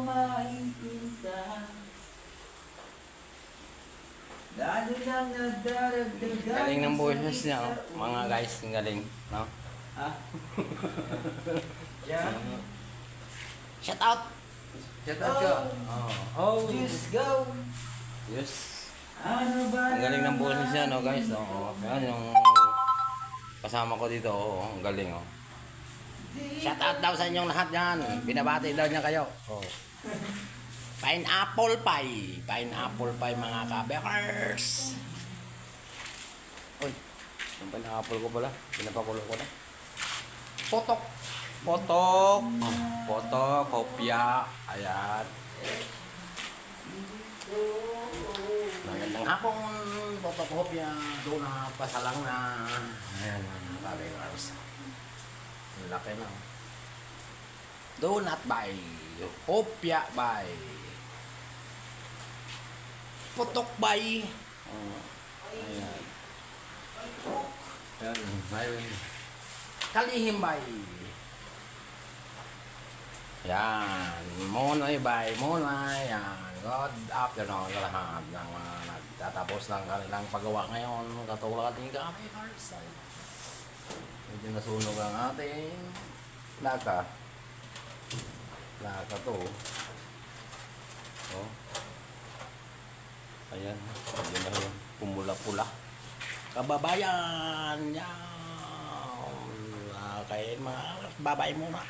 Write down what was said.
maiinta. Lalo lang nadaragdagan. Galing ng boses niya, no? Mga guys, ang galing, no? Ha? Yeah. Shout out! Shout out ka! Oh! Just go! Yes! Ano ba? Ang galing ng boses niya, no guys? Oo. Yan yung kasama ko dito, oo. Ang galing, oh. Shout out daw sa inyong lahat yan. Binabati daw niya kayo. Oh. Pineapple pie. Pineapple pie mga kabekers. Uy, yung pineapple ko pala. Pinapakulo ko na. Potok. Potok. Potok. Kopya. Ayan. Magandang hapon. Potok kopya. Doon na pasalang na. Ayan mga kabekers. Ang laki na. Donut by. Kopya by. Potok by. Ayan. Ayan. Kalihim by. Yan. Monoy by. Monoy. Yan. Good afternoon sa lahat ng mga nagtatapos ng kanilang paggawa ngayon. Katulad ng kami, Cars. Medyo nasunog ang ating laka. Laka to. Oh. Ayan. Medyo na yun. Pumula-pula. Kababayan! Yan! Kaya mga babae muna.